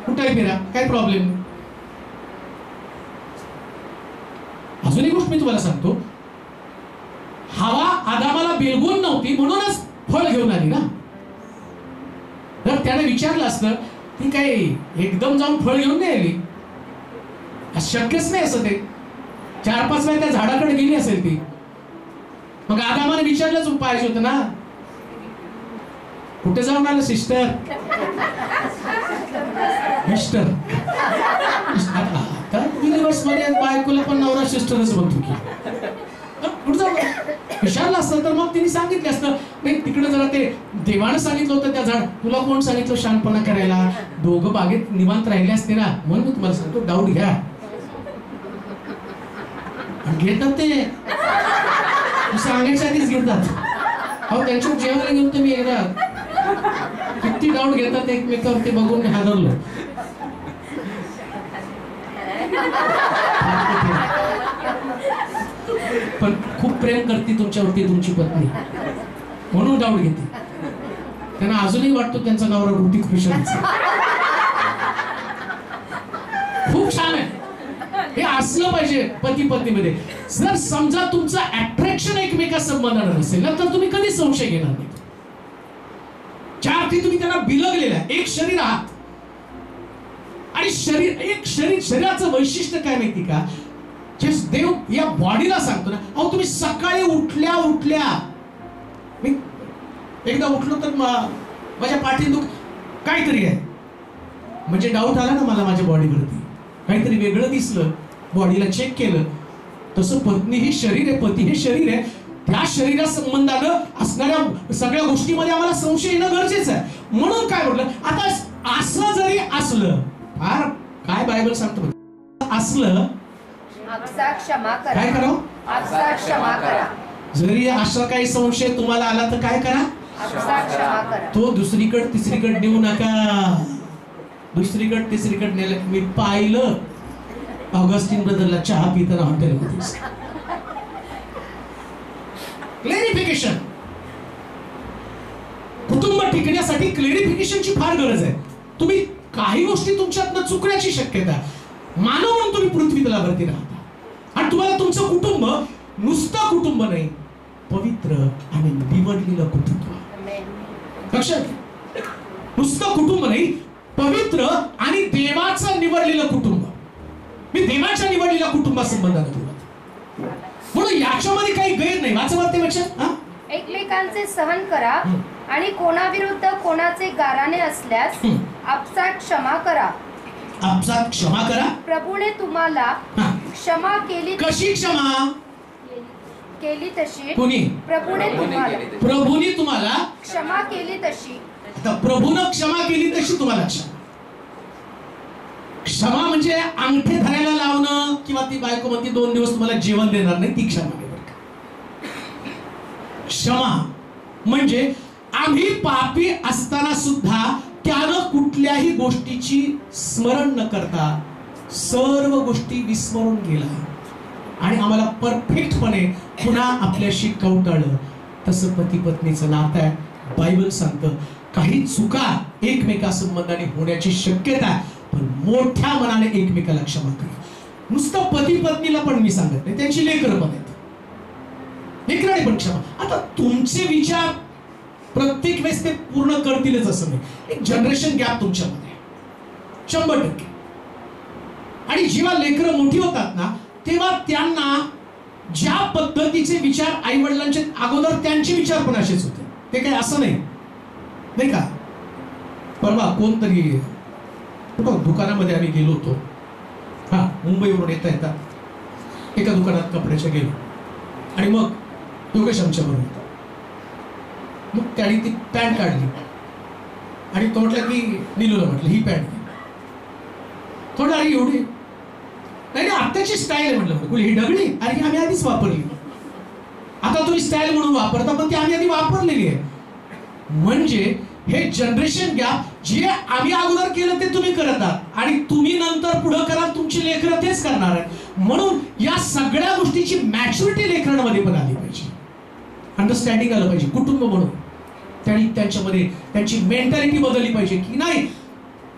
कुठेही फिरा, काही प्रॉब्लेम नाही. अजून एक गोष्ट मी तुम्हाला सांगतो, हवा आदामाला बिलगून नव्हती म्हणूनच फळ घेऊन आली ना. तर त्याने विचारलं असतं, ती काय एकदम जाऊन फळ घेऊन नाही आली, शक्यच नाही असं. ते 4-5 वेळा त्या झाडाकडे गेली असेल ती. मग आदामाने विचारलंच पाहिजे होतं ना, कुठे जाऊन आलं सिस्टर? मिस्टर युनिव्हर्स मध्ये बायकोला पण नवरा सिस्टरच म्हणतो की, कुठं जाऊ? विचारलं असतं तर मग तिने सांगितलं असतं, नाही तिकडे जरा ते देवानं सांगितलं होतं त्या झाड, तुला कोण सांगितलं शांतपणा करायला? दोघं बागेत निवांत राहिले असते ना. म्हणून मी तुम्हाला सांगतो, डाऊट घ्या. घेतात ते सांगायच्या आधीच घेतात. अहो त्यांच्या जेवायला घेऊन तुम्ही येणार, किती डाऊट घेतात एकमेकावर ते बघून मी हादरलो. पण खूप प्रेम करते तुमच्यावरती तुमची पत्नी, म्हणून डाऊट घेते. त्यांना अजूनही वाटतो त्यांचा नवरा ऋतिक रोशन. खूप छान आहे हे, असलं पाहिजे पती पत्नीमध्ये. जर समजा तुमचं अट्रॅक्शन एकमेका संबंधानं नसेल ना, तर तुम्ही कधी संशय घेणार नाही. ज्या अर्थी तुम्ही त्यांना बिलगलेला, एक शरीर आहात आणि शरीराचं वैशिष्ट्य काय माहिती का? जे देव या बॉडीला सांगतो ना, अहो तुम्ही सकाळी उठल्या मी एकदा उठलो तर माझ्या पाठीत दुख काहीतरी आहे, म्हणजे डाऊट आला ना मला माझ्या बॉडीवरती, काहीतरी वेगळं दिसलं, बॉडीला चेक केलं. तसं पत्नी ही शरीर आहे, पती हे शरीर आहे. त्या शरीरा संबंधानं असणाऱ्या सगळ्या गोष्टीमध्ये आम्हाला संशय येणं गरजेचं आहे. म्हणून काय म्हटलं, आता असं जरी असलं, फार काय बायबल सांगतो, असलं काय करावं? क्षमा करा. जरी असा काही संशय तुम्हाला आला तर काय करा? तो दुसरीकडे तिसरीकडे देऊ नका. दुसरीकडे तिसरीकडे नेलं. मी पाहिलं ऑगस्टिन ब्रदरला चहा पिताना हॉटेलमध्ये. क्लॅरिफिकेशन. कुटुंब टिकण्यासाठी क्लेरिफिकेशनची फार गरज आहे. तुम्ही काही गोष्टी तुमच्यातनं चुकण्याची शक्यता आहे. मानव म्हणून तुम्ही पृथ्वीतला वरती राहता आणि तुम्हाला तुमचं कुटुंब नुसतं कुटुंब नाही, पवित्र आणि निवडलेलं कुटुंब. लक्षात घ्या, नुसतं कुटुंब नाही, पवित्र आणि देवाचं निवडलेलं कुटुंब. मी देवाच्या निवडलेल्या कुटुंबासंबंधाने बोलत, म्हणून याच्यामध्ये काही गैर नाही. वाचा वाटते लक्षात. एकमेकांचे सहन करा आणि कोणाविरुद्ध कोणाचे गाराने असल्यास आपसात क्षमा करा. आपसात क्षमा करा. प्रभूने तुम्हाला क्षमा केली. कशी क्षमा केली तशी. कोणी? प्रभूने तुम्हाला क्षमा केली तशी. आता प्रभूनं क्षमा केली तशी तुम्हाला क्षमा. क्षमा म्हणजे अंगठे धरायला लावणं किंवा ती बायको म्हणते 2 दिवस तुम्हाला जेवण देणार नाही, ती क्षमा नाही. क्षमा म्हणजे आम्ही पापी असताना सुद्धा त्यानं कुठल्याही गोष्टीची स्मरण न करता सर्व गोष्टी विस्मरून गेला आणि आम्हाला परफेक्टपणे पुन्हा आपल्याशी कवटाळलं. तसं पती पत्नीचं नातं आहे. बायबल सांगतं काही चुका एकमेकासंबंधाने होण्याची शक्यता आहे, पण मोठ्या मनाने एकमेकाला क्षमा करा. नुसतं पती पत्नीला पण मी सांगत नाही, त्यांची लेकरं पण आहेत, लेकराने पण क्षमा. आता तुमचे विचार प्रत्येक वेळेस ते पूर्ण करतीलच असं नाही. एक जनरेशन गॅप तुमच्यामध्ये 100%. आणि जेव्हा लेकरं मोठी होतात ना, तेव्हा त्यांना ज्या पद्धतीचे विचार आई वडिलांचे अगोदर त्यांचे विचार पण असेच होते. ते काही असं नाही का. परवा कोणतरी दुकानामध्ये आम्ही गेलो होतो. मुंबईवरून येता एका दुकानात कपड्याच्या गेलो आणि मग योगेश आमच्या बरोबर होता. मग त्याने ती पॅन्ट काढली आणि तो म्हटलं की निलूला म्हटलं ही पॅन्ट थोडं. अरे एवढी नाही, आत्ताची स्टाईल आहे म्हटलं. ही डगडी, अरे आम्ही आधीच वापरली. आता तुम्ही स्टाईल म्हणून वापरता, पण ती आम्ही आधी वापरलेली आहे. म्हणजे हे जनरेशन गॅप जे आम्ही अगोदर केलं ते तुम्ही करत आहात आणि तुम्ही नंतर पुढे कराल, तुमची लेकरं तेच करणार आहे. म्हणून या सगळ्या गोष्टीची मॅच्युरिटी लेकरांमध्ये पण आली पाहिजे, अंडरस्टँडिंग आलं पाहिजे. कुटुंब म्हणून त्यांच्यामध्ये त्यांची मेंटॅलिटी बदलली पाहिजे की नाही.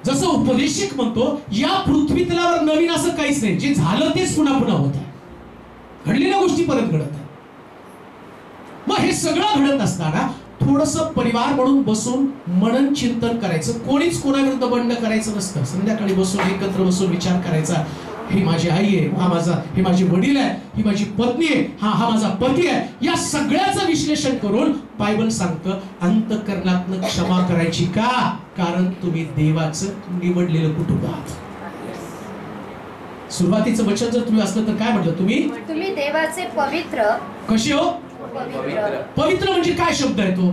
जसं उपदेशक म्हणतो, या पृथ्वी तलावर नवीन असं काहीच नाही, जे झालं तेच पुन्हा पुन्हा होत आहे, घडलेल्या गोष्टी परत घडत आहे. मग हे सगळं घडत असताना थोडंसं परिवार म्हणून बसून मनन चिंतन करायचं. कोणीच कोणाविरुद्ध बंड करायचं नसतं. संध्याकाळी बसून एकत्र बसून विचार करायचा, ही माझी आई आहे, हे माझे वडील आहे, ही माझी पत्नी आहे, हा माझा पती आहे. या सगळ्याचं विश्लेषण करून बायबल सांगतं अंतःकरणातनं क्षमा करायची. का? कारण तुम्ही देवाचं निवडलेलं कुटुंब आहात. सुरुवातीचं वचन जर तुम्ही असलं तर काय म्हटलं? तुम्ही देवाचे पवित्र. कसे हो? पवित्र म्हणजे काय शब्द आहे तो?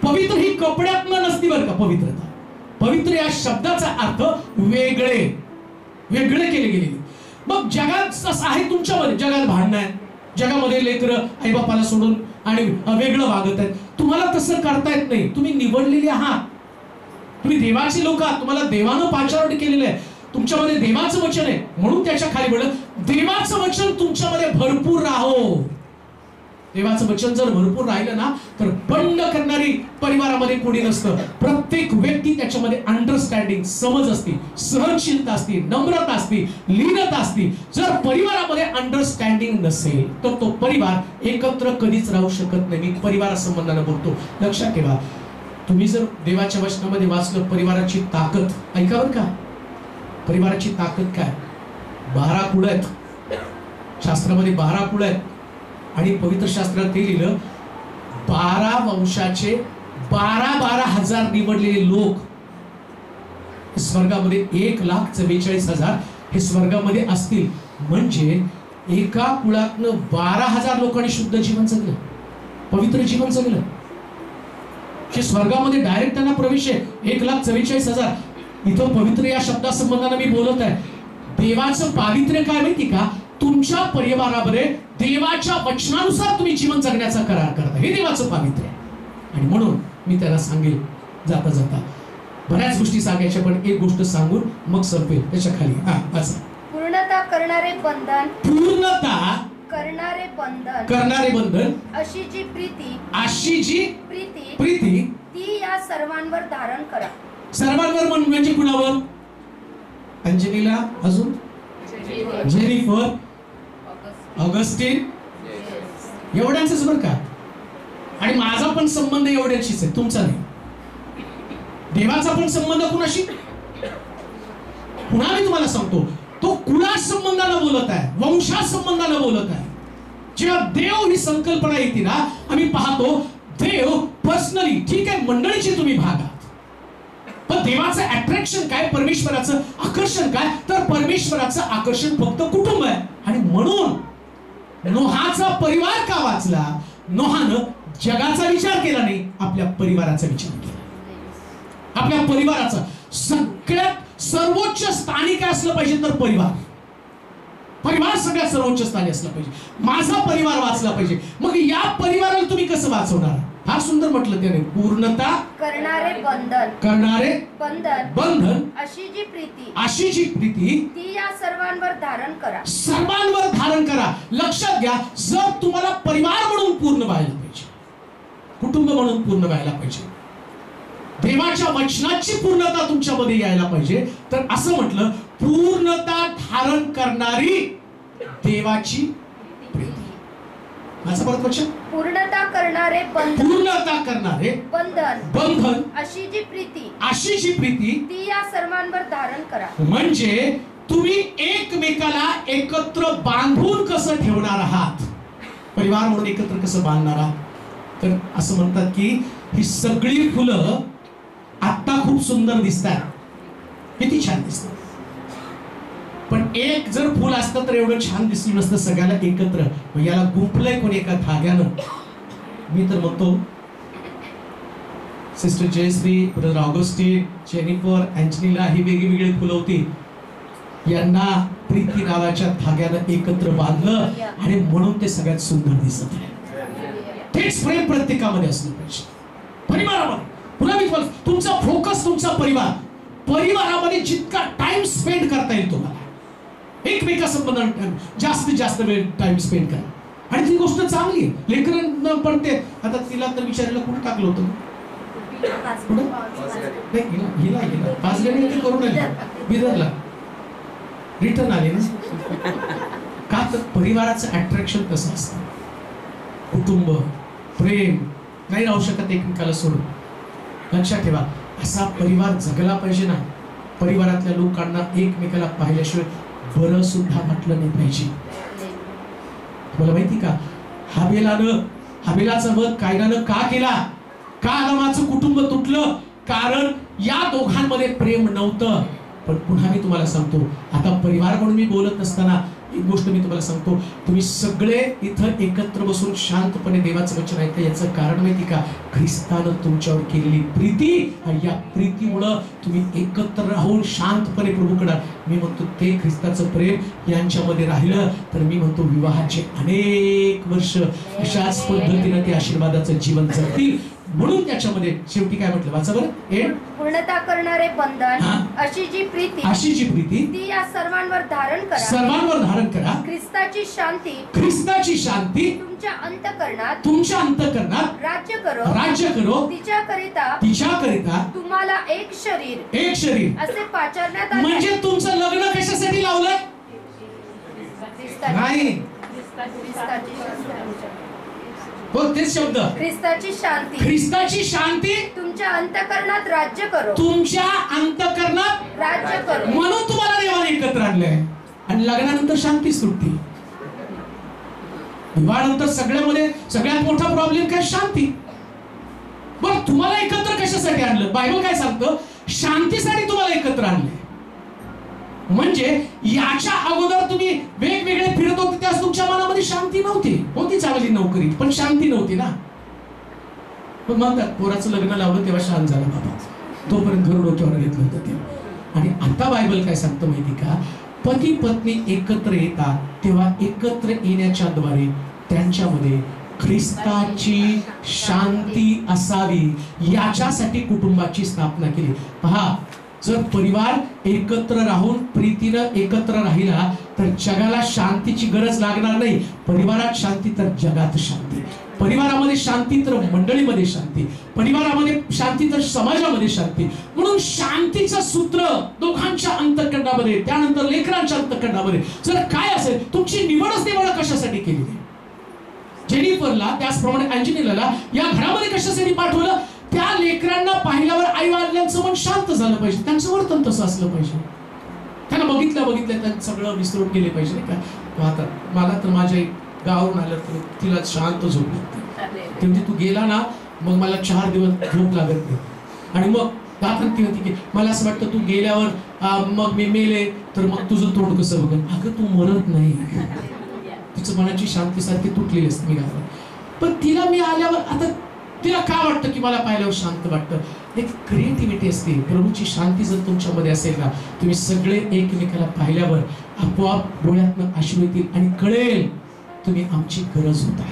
पवित्र ही कपड्यातनं नसती बरं का. पवित्रता, पवित्र या शब्दाचा अर्थ वेगळे केले गेले. मग जगात असं आहे तुमच्यामध्ये, जगात भांडणं आहे, जगामध्ये लेकरं आई बापाला सोडून आणि वेगळं वागत आहेत. तुम्हाला तसं करता येत नाही. तुम्ही निवडलेले आहात, तुम्ही देवाचे लोक आहात. तुम्हाला देवानं पाचारण केलेलं आहे. तुमच्यामध्ये देवाचं वचन आहे म्हणून त्याच्या खाली बोललं देवाचं वचन तुमच्यामध्ये भरपूर राहो. देवाचं वचन जर भरपूर राहिलं ना तर बंड करणारी परिवारामध्ये कोणी नसतं. प्रत्येक व्यक्ती त्याच्यामध्ये अंडरस्टँडिंग, समज असते, सहनशीलता असते, नम्रता असते, लीनता असते. जर परिवारामध्ये अंडरस्टँडिंग नसेल तर तो परिवार एकत्र कधीच राहू शकत नाही. मी परिवारासंबंधाने बोलतो, लक्षात ठेवा. तुम्ही जर देवाच्या वचनामध्ये वाचलं परिवाराची ताकद, ऐका बरं का, परिवाराची ताकद काय? 12 कुळ आहेत शास्त्रामध्ये, 12 कुळ आहेत. आणि पवित्र शास्त्रात ते लिहिलं 12 वंशाचे 12,000 निवडलेले लोक स्वर्गामध्ये 1,44,000 हे स्वर्गामध्ये असतील. म्हणजे एका कुळातनं 12,000 लोकांनी शुद्ध जीवन जगलं, पवित्र जीवन जगलं. हे स्वर्गामध्ये डायरेक्ट त्यांना प्रवेश आहे. 1,44,000. इथं पवित्र या शब्दासंबंधाने मी बोलत आहे. देवाचं पावित्र्य काय माहिती का? तुमच्या परिवारामध्ये देवाच्या वचनानुसार तुम्ही जीवन जगण्याचा करार करता, हे देवाचं पावित्र्य आहे. आणि म्हणून मी त्याला सांगेल जाता जाता, बऱ्याच गोष्टी सांगायच्या पण एक गोष्ट सांगून मग संपेल. त्याच्या खाली पूर्णता करणारे बंधन, पूर्णता करणारे बंधन अशी जी प्रीती ती या सर्वांवर धारण करा. सर्वांवर म्हणजे कुणावर? अंजलीला, अजून जेनिफर, ऑगस्टिन, एवढ्यांचंच बरं का. आणि माझा पण संबंध एवढ्याशीच आहे, तुमचा नाही. देवाचा पण संबंध कुणाशी? पुन्हा मी तुम्हाला सांगतो, तो कुळा संबंधाला बोलत आहे, वंशा संबंधाला बोलत आहे. जेव्हा देव ही संकल्पना येते ना, आम्ही पाहतो देव पर्सनली, ठीक आहे मंडळीचे तुम्ही भाग आहात, पण देवाचं अट्रॅक्शन काय, परमेश्वराचं आकर्षण काय? तर परमेश्वराचं आकर्षण फक्त कुटुंब आहे. आणि म्हणून नोहाचा परिवार का वाचला? नोहानं जगाचा विचार केला नाही, आपल्या परिवाराचा विचार केला. आपल्या परिवाराचा सगळ्यात सर्वोच्च स्थानी काय असलं पाहिजे? तर परिवार सगळ्यात सर्वोच्च स्थानी असला पाहिजे. माझा परिवार वाचला पाहिजे. मग या परिवाराला तुम्ही कसं वाचवणार? फार सुंदर म्हटलं त्याने, पूर्णता करणारे बंधन अशी जी प्रीती ती या सर्वांवर धारण करा. लक्षात घ्या, जर तुम्हाला परिवार म्हणून पूर्ण व्हायला पाहिजे, कुटुंब म्हणून पूर्ण व्हायला पाहिजे, देवाच्या वचनाची पूर्णता तुमच्यामध्ये यायला पाहिजे, तर असं म्हटलं, पूर्णता धारण करणारी देवाची प्रीती. माझं परत वचन, पूर्णता करणारे बंधन अशी जी प्रीती ती या सर्वांवर धारण करा. म्हणजे तुम्ही एकमेकाला एकत्र बांधून कसं ठेवणार आहात, परिवार म्हणून एकत्र कसं बांधणार आहात. तर असं म्हणतात की ही सगळी फुलं आता खूप सुंदर दिसतात, किती छान दिसतात, पण एक जर फुल असतं तर एवढं छान दिसलं नसतं सगळ्याला एकत्र. मग याला गुंफलंय कोणी एका धाग्यानं. मी तर म्हणतो sister Jayashree, brother Augustine, Jennifer, अँजलीला ही वेगळी फुलं होती, यांना प्रीती नावाच्या धाग्यानं एकत्र बांधलं आणि म्हणून ते सगळ्यात सुंदर दिसत आहे. तेच प्रेम प्रत्येकामध्ये असलं पाहिजे, परिवारामध्ये. पुन्हा मी तुमचा फोकस तुमचा परिवारामध्ये जितका टाइम स्पेंड करता येईल तुम्हाला, एकमेकासंबंधात जास्तीत जास्त वेळ टाइम स्पेंड करा. आणि ती गोष्ट चांगली आहे. लेकरांना पण ते, आता तिला तर विचारायला कुठं टाकलं होतं? हिला पाचगणी ते करून आली बिदरला, रिटर्न आले ना. का तर परिवाराचं अट्रॅक्शन कसं असतं, कुटुंब प्रेम नाही राहू शकत एकमेकाला सोडून. लक्षात ठेवा, असा परिवार जगला पाहिजे ना. परिवारातल्या लोकांना एकमेकाला पाहिल्याशिवाय बरं सुद्धा वाटलं नाही पाहिजे. तुम्हाला माहिती का, हाबेलाचा वध कायनानं का केला? का आदामाचं कुटुंब तुटलं? कारण या दोघांमध्ये प्रेम नव्हतं. पण पुन्हा मी तुम्हाला सांगतो, आता परिवार म्हणून मी बोलत असताना एक गोष्ट मी तुम्हाला सांगतो, तुम्ही सगळे इथं एकत्र बसून शांतपणे देवाचं वचन ऐकता, याचं कारण माहिती का? ख्रिस्तानं तुमच्यावर केलेली प्रीती. आणि या प्रीतीमुळं तुम्ही एकत्र राहून शांतपणे प्रभूकडे, मी म्हणतो ते ख्रिस्ताचं प्रेम यांच्यामध्ये राहिलं तर मी म्हणतो विवाहाचे अनेक वर्ष अशाच पद्धतीने ते आशीर्वादाचं जीवन जगतील. म्हणून त्याच्यामध्ये शेवटी काय म्हटलं, वाचा बरं, पूर्णता करणारे बंधन अशी जी प्रीती ती या सर्वांवर धारण करा. ख्रिस्ताची शांती तुमच्या अंतःकरणात राज्य करो. तिच्याकरिता तुम्हाला एक शरीर असे पाचारण्यात आले. म्हणजे तुमचं लग्न कशासाठी लावलंय? नाही, तेच शब्द, ख्रिस्ताची शांती तुमच्या अंतःकरणात राज्य करो. म्हणून तुम्हाला देवाने एकत्र आणलंय. आणि लग्नानंतर शांती सुटते. विवाहानंतर सगळ्यात मोठा प्रॉब्लेम काय? शांती. बरं, तुम्हाला एकत्र कशासाठी आणलं? बायबल काय सांगतं? शांतीसाठी तुम्हाला एकत्र आणलंय. म्हणजे याच्या अगोदर तुम्ही वेगवेगळे फिरत होते, त्यास तुमच्या मनामध्ये शांती नव्हती. होती चांगली नोकरी, पण शांती नव्हती ना. पण म्हणतात पोराचं लग्न लावलं तेव्हा शांत झालं बाबा, तोपर्यंत घर डोक्यावर घेतलं होतं तेव्हा. आणि आता बायबल काय सांगतं माहिती का? पती पत्नी एकत्र येतात तेव्हा एकत्र येण्याच्या द्वारे त्यांच्यामध्ये ख्रिस्ताची शांती असावी, याच्यासाठी कुटुंबाची स्थापना केली. पहा, जर परिवार एकत्र राहून प्रीतीनं एकत्र राहिला तर जगाला शांतीची गरज लागणार नाही. परिवारात शांती तर जगात शांती, परिवारामध्ये शांती तर मंडळीमध्ये शांती, परिवारामध्ये शांती तर समाजामध्ये शांती. म्हणून शांतीचं सूत्र दोघांच्या अंतःकरणामध्ये, त्यानंतर लेकरांच्या अंतःकरणामध्ये जर काय असेल, तुमची निवडच निवड कशासाठी केली? जेनिफरला त्याचप्रमाणे अँजेलिनाला या घरामध्ये कशासाठी पाठवलं? त्या लेकरांना पाहिल्यावर आई वडिलांचं मन शांत झालं पाहिजे, त्यांचं वर्तन तसं असलं पाहिजे. त्यांना बघितलं त्यांचं सगळं विसरून गेले पाहिजे नाही का. आता मला तर माझ्या गावावरून आलं तर तिला शांत झोप लागते. म्हणजे तू गेला ना मग मला 4 दिवस झोप लागत नाही. आणि मग दाखल ती होती की मला असं वाटतं तू गेल्यावर मग मी मेले तर मग तुझं तोंड कसं बघेल. अगं तू मरत नाही. तिचं मनाची शांती सारखी तुटलेली असते मी गावाला. पण तिला मी आल्यावर आता तिला का वाटतं की मला पाहिल्यावर शांत वाटतं? एक क्रिएटिव्हिटी असते. प्रभूची शांती जर तुमच्यामध्ये असेल ना, तुम्ही सगळे एकमेकाला पाहिल्यावर आपोआप डोळ्यातनं अश्रू येतील आणि कळेल तुम्ही आमची गरज होता.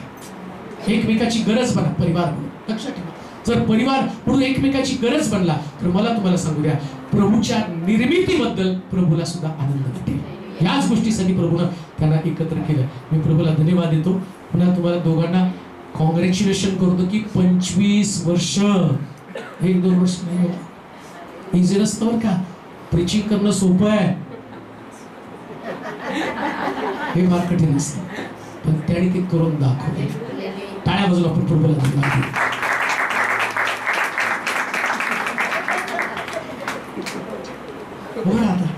एकमेकाची गरज बना परिवार म्हणून. लक्षात ठेवा, जर परिवार म्हणून एकमेकाची गरज बनला तर मला तुम्हाला सांगू द्या, प्रभूच्या निर्मितीबद्दल प्रभूला सुद्धा आनंद वाटेल. याच गोष्टीसाठी प्रभूनं त्यांना एकत्र केलं. मी प्रभूला धन्यवाद देतो. पुन्हा तुम्हाला दोघांना कॉंग्रॅच्युलेशन करतो की 25 वर्ष, 1-2 वर्ष नाही. इझी नसतं बरं का, प्रीचिंग करणं सोपं आहे, हे फार कठीण असतं. पण त्याने ते करून दाखवले. टाळ्या बाजूला आपण प्रभूला धन्यवाद देतो. बघा आता